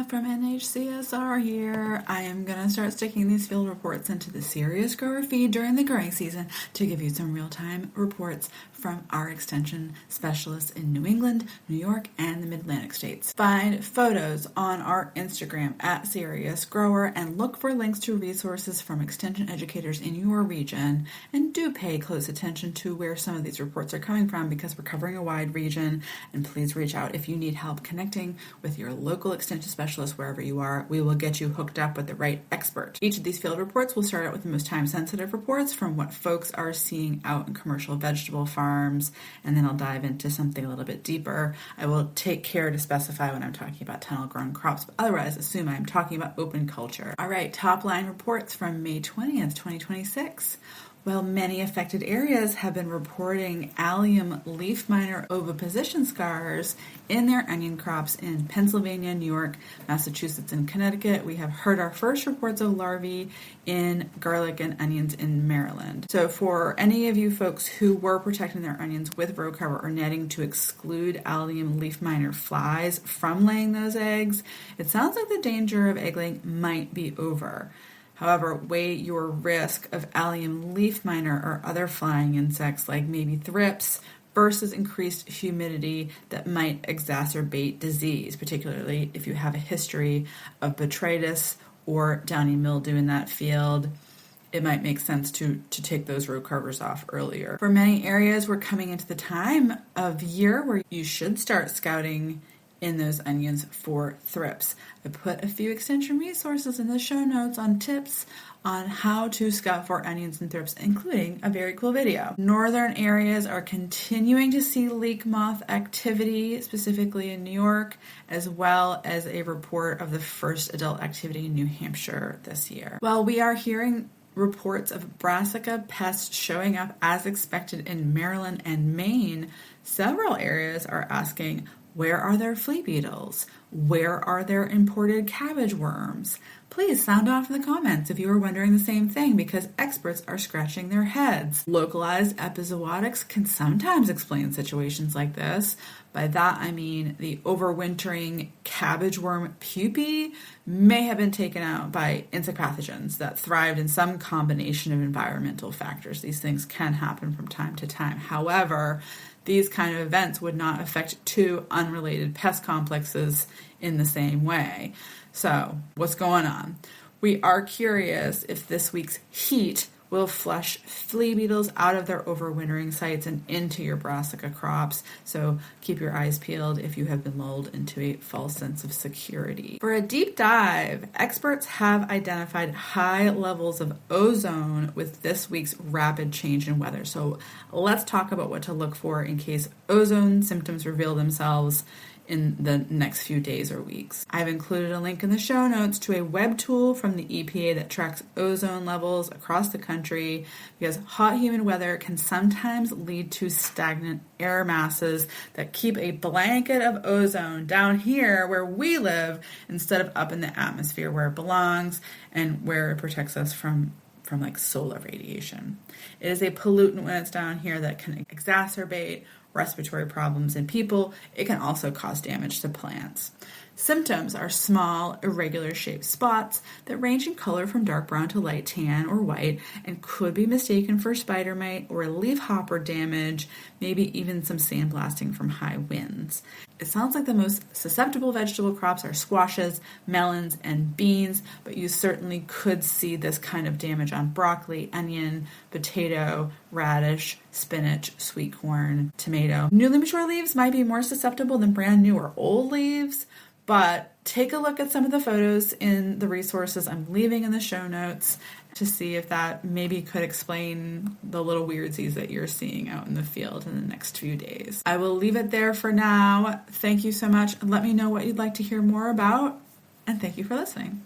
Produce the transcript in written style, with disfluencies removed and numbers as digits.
from NHCSR here. I am going to start sticking these field reports into the Serious Grower feed during the growing season to give you some real-time reports from our extension specialists in New England, New York, and the Mid-Atlantic states. Find photos on our Instagram at Serious Grower and look for links to resources from extension educators in your region. And do pay close attention to where some of these reports are coming from because we're covering a wide region. And please reach out if you need help connecting with your local extension specialist wherever you are. We will get you hooked up with the right expert. Each of these field reports will start out with the most time-sensitive reports from what folks are seeing out in commercial vegetable farms, and then I'll dive into something a little bit deeper. I will take care to specify when I'm talking about tunnel-grown crops, but otherwise assume I'm talking about open culture. All right, top-line reports from May 20th, 2026. Well, many affected areas have been reporting alium leafminer oviposition scars in their onion crops in Pennsylvania, New York, Massachusetts, and Connecticut. We have heard our first reports of larvae in garlic and onions in Maryland. So for any of you folks who were protecting their onions with row cover or netting to exclude alium leafminer flies from laying those eggs, it sounds like the danger of egg laying might be over. However, weigh your risk of alium leafminer or other flying insects like maybe thrips versus increased humidity that might exacerbate disease, particularly if you have a history of botrytis or downy mildew in that field. It might make sense to take those row covers off earlier. For many areas, we're coming into the time of year where you should start scouting in those onions for thrips. I put a few extension resources in the show notes on tips on how to scout for onions and thrips, including a very cool video. Northern areas are continuing to see leek moth activity, specifically in New York, as well as a report of the first adult activity in New Hampshire this year. Well, we are hearing reports of brassica pests showing up as expected in Maryland and Maine. Several areas are asking, where are their flea beetles? Where are their imported cabbage worms? Please sound off in the comments if you are wondering the same thing because experts are scratching their heads. Localized epizootics can sometimes explain situations like this. By that I mean the overwintering cabbage worm pupae may have been taken out by insect pathogens that thrived in some combination of environmental factors. These things can happen from time to time. However, these kind of events would not affect two unrelated pest complexes in the same way. So, what's going on? We are curious if this week's heat will flush flea beetles out of their overwintering sites and into your brassica crops. So keep your eyes peeled if you have been lulled into a false sense of security. For a deep dive, experts have identified high levels of ozone with this week's rapid change in weather. So let's talk about what to look for in case ozone symptoms reveal themselves in the next few days or weeks. I've included a link in the show notes to a web tool from the EPA that tracks ozone levels across the country because hot, humid weather can sometimes lead to stagnant air masses that keep a blanket of ozone down here where we live instead of up in the atmosphere where it belongs and where it protects us from like solar radiation. It is a pollutant when it's down here that can exacerbate respiratory problems in people. It can also cause damage to plants. Symptoms are small, irregular shaped spots that range in color from dark brown to light tan or white and could be mistaken for spider mite or leafhopper damage, maybe even some sandblasting from high winds. It sounds like the most susceptible vegetable crops are squashes, melons, and beans, but you certainly could see this kind of damage on broccoli, onion, potato, radish, spinach, sweet corn, tomato. Newly mature leaves might be more susceptible than brand new or old leaves, but take a look at some of the photos in the resources I'm leaving in the show notes to see if that maybe could explain the little weirdsies that you're seeing out in the field in the next few days. I will leave it there for now. Thank you so much. Let me know what you'd like to hear more about, and thank you for listening.